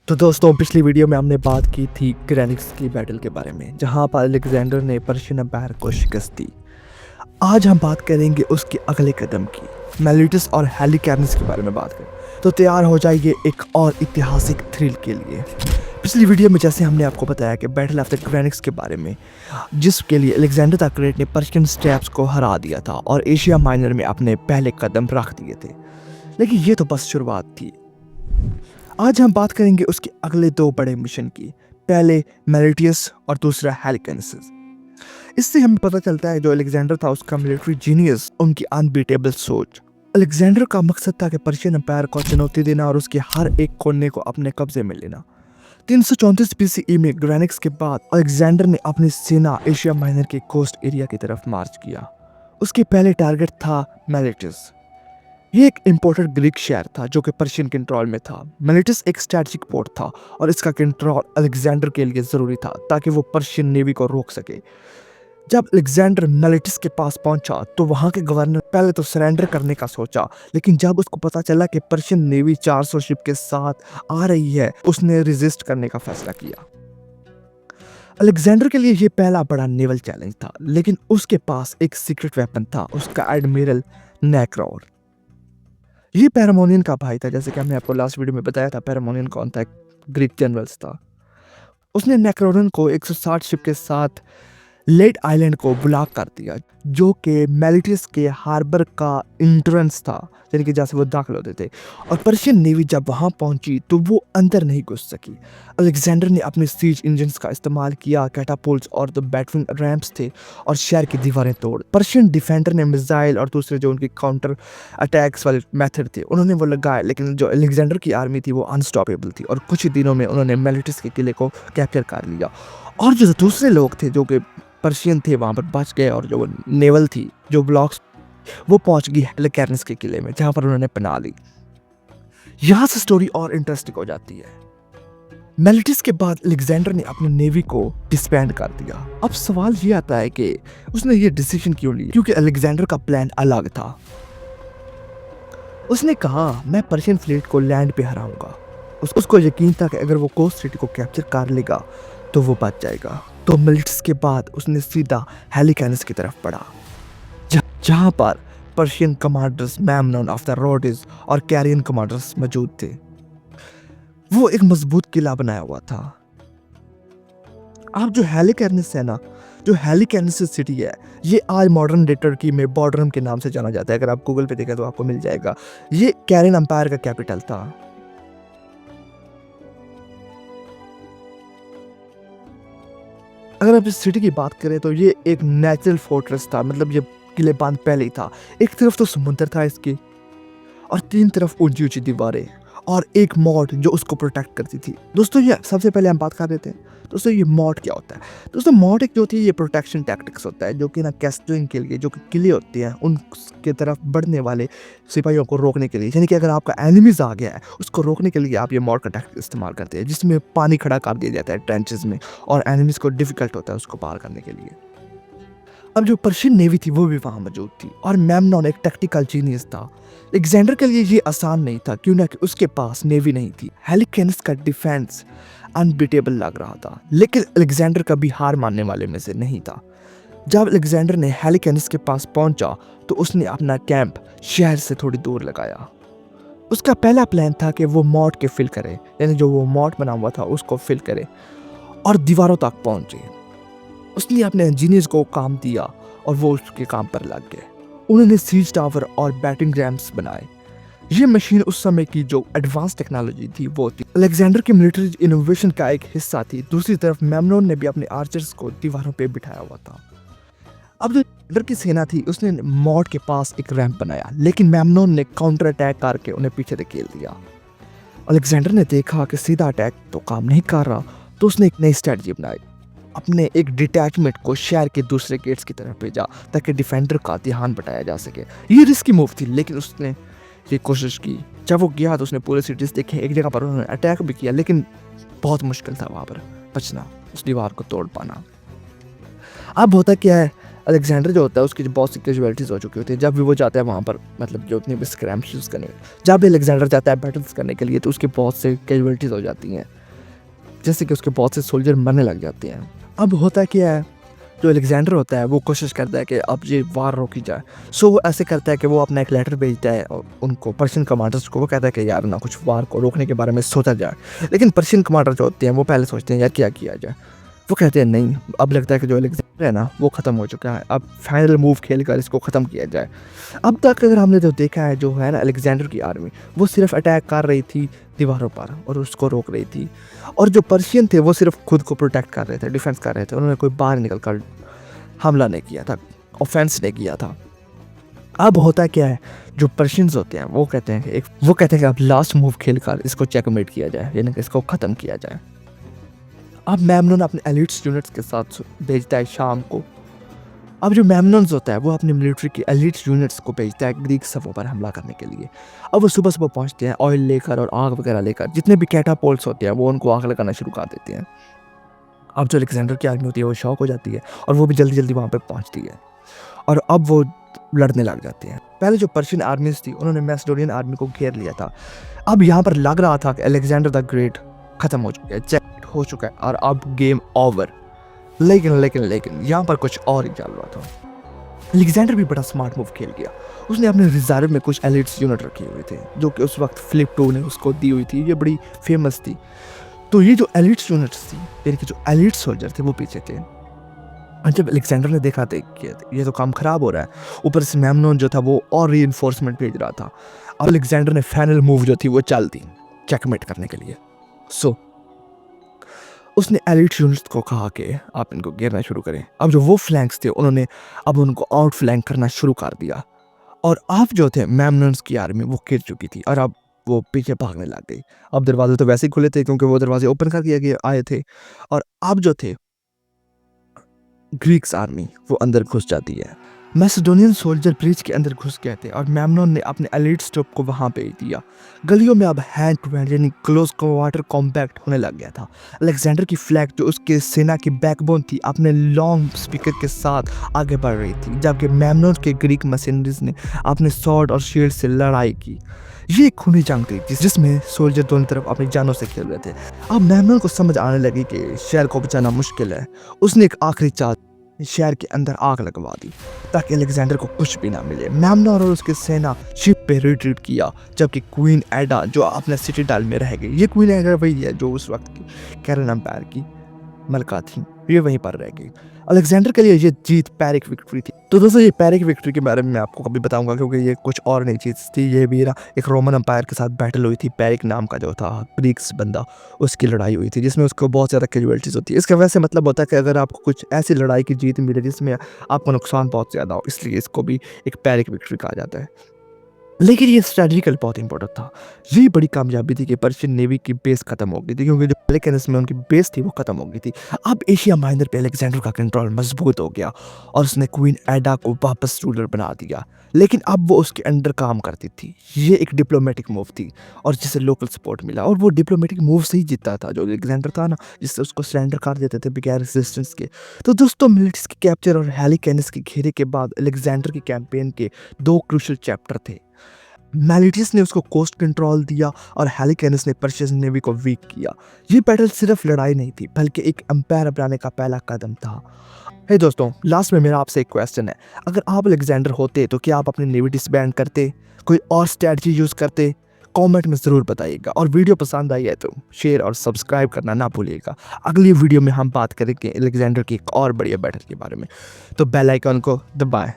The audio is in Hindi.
तो दोस्तों, पिछली वीडियो में हमने बात की थी ग्रेनिक्स की बैटल के बारे में, जहां पर अलेक्जेंडर ने पर्शियन एम्पायर को शिकस्त दी। आज हम बात करेंगे उसके अगले कदम की, मेलिटस और हेलिकैर्नस के बारे में बात करें। तो तैयार हो जाइए एक और ऐतिहासिक थ्रिल के लिए। पिछली वीडियो में जैसे हमने आपको बताया कि बैटल ऑफ द ग्रेनिक्स के बारे में, जिसके लिए अलेक्जेंडर द ग्रेट ने पर्शियन स्टेप्स को हरा दिया था और एशिया माइनर में अपने पहले कदम रख दिए थे। लेकिन ये तो बस शुरुआत थी। आज हम बात करेंगे उसके अगले दो बड़े मिशन की, पहले मेलिटियस और दूसरा हेलिकैर्नस। इससे हमें पता चलता है जो अलेक्जेंडर था उसका मिलिट्री जीनियस, उनकी अनबीटेबल सोच। अलेक्जेंडर का मकसद था कि पर्शियन एम्पायर को चुनौती देना और उसके हर एक कोने को अपने कब्जे में लेना। 334 BCE में ग्रेनिक्स के बाद अलेक्जेंडर ने अपनी सेना एशिया माइनर के कोस्ट एरिया की तरफ मार्च किया। उसके पहले टारगेट था मेलिटियस। ये एक इम्पोर्टेंट ग्रीक शहर था जो कि पर्शियन कंट्रोल में था। मेलिटस एक स्ट्रेटेजिक पोर्ट था और इसका कंट्रोल अलेक्जेंडर के लिए ज़रूरी था ताकि वो पर्शियन नेवी को रोक सके। जब अलेक्जेंडर मेलिटस के पास पहुंचा तो वहां के गवर्नर पहले तो सरेंडर करने का सोचा, लेकिन जब उसको पता चला कि पर्शियन नेवी 400 शिप के साथ आ रही है, उसने रेजिस्ट करने का फैसला किया। अलेक्जेंडर के लिए ये पहला बड़ा नेवल चैलेंज था, लेकिन उसके पास एक सीक्रेट वेपन था, उसका एडमिरल नेक्रोर। ये पैरामोनियन का भाई था, जैसे कि हमने आपको लास्ट वीडियो में बताया था। पैरामोनियन कौन था? ग्रीक जनरल्स था। उसने नेक्रोरन को 160 शिप के साथ लेट आइलैंड को ब्लॉक कर दिया, जो कि मेलिटियस के हार्बर का एंट्रेंस था, यानी कि जहाँ से वो दाखिल होते थे। और पर्शियन नेवी जब वहाँ पहुंची तो वो अंदर नहीं घुस सकी। अलेक्जेंडर ने अपने सीज इंजन्स का इस्तेमाल किया, कैटापुल्ट्स और द बैटरिंग रैम्प्स थे, और शहर की दीवारें तोड़। पर्शियन डिफेंडर ने मिसाइल और दूसरे जो उनके काउंटर अटैक्स वाले मेथड थे उन्होंने वो लगाए, लेकिन जो अलेक्जेंडर की आर्मी थी वो अनस्टॉपेबल थी और कुछ ही दिनों में उन्होंने मेलिटियस के किले को कैप्चर कर लिया। और जो दूसरे लोग थे जो कि पर्शियन थे वहाँ पर बच गए, और जो नेवल थी, जो ब्लॉक्स, वो पहुंच गई हेलिकैर्नस के किले में, जहाँ पर उन्होंने पनाह ली। यहाँ से स्टोरी और इंटरेस्टिंग हो जाती है। मेलिटियस के बाद अलेक्जेंडर ने अपनी नेवी को डिसबैंड कर दिया। अब सवाल ये आता है कि उसने ये डिसीजन क्यों लिया? क्योंकि अलेक्जेंडर का प्लान अलग था। उसने कहा, मैं पर्शियन फ्लीट को लैंड पे हराऊंगा। उसको यकीन था कि अगर वो कोस्ट सिटी को कैप्चर कर लेगा तो वो बच जाएगा। तो मेलिटियस के बाद उसने सीधा हेलिकैर्नस की तरफ बढ़ा, जहां पर Persian commanders Memnon of the Rhodes और कैरियन कमांडर्स मौजूद थे। वो एक मजबूत किला बनाया हुआ था। अब जो हेलिकैर्नस है ना, जो हेलिकैर्नस सिटी है, ये आज मॉडर्न डे टर्की में बॉर्डरम के नाम से जाना जाता है। अगर आप गूगल पे देखें तो आपको मिल जाएगा। ये कैरियन एम्पायर का कैपिटल था। अगर आप इस सिटी की बात करें तो ये एक नेचुरल फोर्ट्रेस था, मतलब ये किले बांध पहले ही था। एक तरफ तो समुद्र था इसके, और तीन तरफ ऊंची ऊंची दीवारें, और एक मॉड जो उसको प्रोटेक्ट करती थी। दोस्तों, ये सबसे पहले हम बात कर देते हैं। दोस्तों, ये मॉड क्या होता है? दोस्तों, मॉड एक जो होती है ये प्रोटेक्शन टैक्टिक्स होता है, जो कि ना कैस्टलिंग के लिए, जो कि किले होते हैं उनके तरफ बढ़ने वाले सिपाहियों को रोकने के लिए, यानी कि अगर आपका एनिमीज आ गया है उसको रोकने के लिए आप ये मॉड का टैक्टिक इस्तेमाल करते हैं, जिसमें पानी खड़ा कर दिया जाता है ट्रेंचेस में, और एनिमीज को डिफिकल्ट होता है उसको पार करने के लिए। अब जो पर्शियन नेवी थी वो भी वहां मौजूद थी, और मेमनॉन एक टैक्टिकल जीनियस था। अलेक्जेंडर के लिए ये आसान नहीं था, क्यों ना कि उसके पास नेवी नहीं थी। हेलिकैर्नस का डिफेंस अनबीटेबल लग रहा था, लेकिन अलेक्जेंडर कभी हार मानने वाले में से नहीं था। जब अलेक्जेंडर ने हेलिकैर्नस के पास पहुंचा तो उसने अपना कैंप शहर से थोड़ी दूर लगाया। उसका पहला प्लान था कि वो मॉड के फिल करे, यानी जो वो मॉड बना हुआ था उसको फिल करे और दीवारों तक पहुंचे। उसने अपने इंजीनियर्स को काम दिया और वो उसके काम पर लग गए। उन्होंने सीज टावर और बैटिंग रैम्प्स बनाए। ये मशीन उस समय की जो एडवांस टेक्नोलॉजी थी वो थी। अलेक्जेंडर की मिलिट्री इनोवेशन का एक हिस्सा थी। दूसरी तरफ मेमनॉन ने भी अपने आर्चर्स को दीवारों पे बिठाया हुआ था। अब जो अलेक्जेंडर की सेना थी उसने मॉड के पास एक रैंप बनाया, लेकिन मेमनॉन ने काउंटर अटैक करके उन्हें पीछे धकेल दिया। अलेक्जेंडर ने देखा कि सीधा अटैक तो काम नहीं कर रहा, तो उसने एक नई स्ट्रेटजी बनाई। अपने एक डिटैचमेंट को शहर के दूसरे गेट्स की तरफ भेजा ताकि डिफेंडर का ध्यान बटाया जा सके। ये रिस्की मूव थी, लेकिन उसने ये कोशिश की। जब वो गया तो उसने पूरे सिटीज देखे। एक जगह पर उन्होंने अटैक भी किया, लेकिन बहुत मुश्किल था वहाँ पर बचना, उस दीवार को तोड़ पाना। अब होता क्या है, अलेक्जेंडर जो होता है उसकी बहुत सी कैजुअलिटीज हो चुकी होती है। जब भी वो जाता है वहाँ पर, मतलब जो उतनी भी स्क्रैम्स करने, जब भी अलेक्जेंडर जाता है बैटल्स करने के लिए तो उसकी बहुत से कैजुअलिटीज हो जाती हैं। जैसे कि उसके बहुत से सोल्जर मरने लग जाते हैं। अब होता क्या है, जो अलेक्जेंडर होता है वो कोशिश करता है कि अब ये वार रोकी जाए। सो वो ऐसे करता है कि वो अपना एक लेटर भेजता है उनको, पर्शियन कमांडर्स को। वो कहता है कि यार ना कुछ वार को रोकने के बारे में सोचा जाए। लेकिन पर्शियन कमांडर जो होते हैं वो पहले सोचते हैं यार क्या किया जाए। वो कहते हैं नहीं, अब लगता है कि जो अलेक्जेंडर है ना वो ख़त्म हो चुका है, अब फाइनल मूव खेल कर इसको ख़त्म किया जाए। अब तक अगर हमने जो देखा है जो है ना अलेक्जेंडर की आर्मी वो सिर्फ अटैक कर रही थी दीवारों पर और उसको रोक रही थी, और जो पर्शियन थे वो सिर्फ खुद को प्रोटेक्ट कर रहे थे, डिफेंस कर रहे थे। उन्होंने कोई बाहर निकल कर हमला नहीं किया था, ऑफेंस नहीं किया था। अब होता क्या है, जो पर्शियंस होते हैं वो कहते हैं कि अब लास्ट मूव खेलकर इसको चेकमेट किया जाए, यानी कि इसको ख़त्म किया जाए। अब मेमनन अपने एलिट्स यूनिट्स के साथ भेजता है शाम को। अब जो मेमनन्स होता है वो अपने मिलिट्री की एलिट्स यूनिट्स को भेजता है ग्रीक सफों पर हमला करने के लिए। अब वो सुबह सुबह पहुंचते हैं ऑयल लेकर और आग वगैरह लेकर, जितने भी कैटापोल्ट्स होते हैं वो उनको आग लगाना शुरू कर देते हैं। अब जो अलेक्जेंडर की आर्मी होती है वो शॉक हो जाती है और वो भी जल्दी जल्दी वहाँ पे पहुँचती है और अब वो लड़ने लग जाते हैं। पहले जो पर्शियन आर्मीज थी उन्होंने मैसेडोनियन आर्मी को घेर लिया था। अब यहाँ पर लग रहा था कि अलेक्जेंडर द ग्रेट ख़त्म हो चुका है, चेक हो चुका है और अब गेम ओवर। लेकिन यहाँ पर कुछ और ही चल रहा था। अलेक्जेंडर भी बड़ा स्मार्ट मूव खेल गया। उसने अपने रिजर्व में कुछ एलिट्स यूनिट रखे हुए थे जो कि उस वक्त फिलिप II ने उसको दी हुई थी, ये बड़ी फेमस थी। तो ये जो एलिट्स यूनिट्स थी, यानी कि जो एलिट सोल्जर थे वो पीछे थे। और जब अलेक्जेंडर ने देखा था कि ये तो काम खराब हो रहा है, ऊपर से मेमनन जो था वो और रीइंफोर्समेंट भेज रहा था, अब अलेक्जेंडर ने फाइनल मूव जो थी वो चल दी चेकमेट करने के लिए। सो उसने एलिट यूनिट्स को कहा कि आप इनको घेरना शुरू करें। अब जो वो फ्लैंक्स थे उन्होंने अब उनको आउट फ्लैंक करना शुरू कर दिया और अब जो थे मेमनन्स की आर्मी वो गिर चुकी थी और अब वो पीछे भागने लग गई। अब दरवाजे तो वैसे ही खुले थे क्योंकि वो दरवाजे ओपन कर दिए गए आए थे, और अब जो थे ग्रीक्स आर्मी वो अंदर घुस जाती है। मैसेडोनियन सोल्जर ब्रिज के अंदर घुस गए थे और मेमनन ने अपने एलिट स्टॉप को वहां भेज दिया। गलियों में अब हैंड टू हैंड यानी क्लोज क्वार्टर कॉम्पैक्ट होने लग गया था। अलेक्जेंडर की फ्लैग जो उसके सेना की बैकबोन थी अपने लॉन्ग स्पीकर के साथ आगे बढ़ रही थी, जबकि मेमनन के ग्रीक मशीनरीज ने अपने स्वॉर्ड और शील्ड से लड़ाई की। ये एक खूनी जंग थी जिसमें सोल्जर दोनों तरफ अपनी जानों से खेल रहे थे। अब मेमनन को समझ आने लगी कि शहर को बचाना मुश्किल है। उसने एक आखिरी चाल शहर के अंदर आग लगवा दी ताकि अलेक्जेंडर को कुछ भी ना मिले। मेमनन और उसकी सेना शिप पे रिट्रीट किया, जबकि क्वीन एडा जो अपने सिटीडेल में रह गई। ये क्वीन एडा वही है जो उस वक्त की कैरन एम्पायर की मलका थी, ये वहीं पर रह गई। अलेक्जेंडर के लिए ये जीत पैरिक विक्ट्री थी। तो दोस्तों ये पैरिक विक्ट्री के बारे में मैं आपको कभी बताऊंगा क्योंकि ये कुछ और नई चीज़ थी। ये भी ना एक रोमन एम्पायर के साथ बैटल हुई थी, पैरिक नाम का जो था ग्रीक्स बंदा, उसकी लड़ाई हुई थी जिसमें उसको बहुत ज़्यादा कैजुअलिटीज होती है। इसका वैसे मतलब होता है कि अगर आपको कुछ ऐसी लड़ाई की जीत मिले जिसमें आपको नुकसान बहुत ज़्यादा हो, इसलिए इसको भी एक पैरिक विक्ट्री कहा जाता है। लेकिन ये स्ट्रेटजिकल बहुत इंपॉर्टेंट था। ये बड़ी कामयाबी थी कि पर्शियन नेवी की बेस खत्म हो गई थी क्योंकि जो पेलिकैनस में उनकी बेस थी वो खत्म हो गई थी। अब एशिया माइनर पे अलेक्जेंडर का कंट्रोल मजबूत हो गया और उसने क्वीन एडा को वापस रूलर बना दिया, लेकिन अब वो उसके अंडर काम करती थी। ये एक डिप्लोमेटिक मूव थी और जिसे लोकल सपोर्ट मिला और वो डिप्लोमेटिक मूव से ही जीता था। जो अलेक्जेंडर था ना, जिससे उसको सरेंडर कर देते थे बगैर रेजिस्टेंस के। तो दोस्तों मिलिट्स के कैप्चर और हेलिकैनस के घेरे के बाद अलेक्जेंडर की कैंपेन के 2 क्रूशियल चैप्टर थे। मैलिटियस ने उसको कोस्ट कंट्रोल दिया और हेलिकैनस ने पर्शियन नेवी को वीक किया। ये बैटल सिर्फ लड़ाई नहीं थी बल्कि एक एम्पायर बनाने का पहला कदम था। हे दोस्तों, लास्ट में मेरा आपसे एक क्वेश्चन है, अगर आप अलेक्जेंडर होते तो क्या आप अपनी नेवी डिसबैंड करते, कोई और स्ट्रैटेजी यूज करते? कमेंट में ज़रूर बताइएगा और वीडियो पसंद आई है तो शेयर और सब्सक्राइब करना ना भूलिएगा। अगली वीडियो में हम बात करेंगे अलेक्जेंडर की एक और बढ़िया बैटल के बारे में, तो बेल आइकन को दबाएं।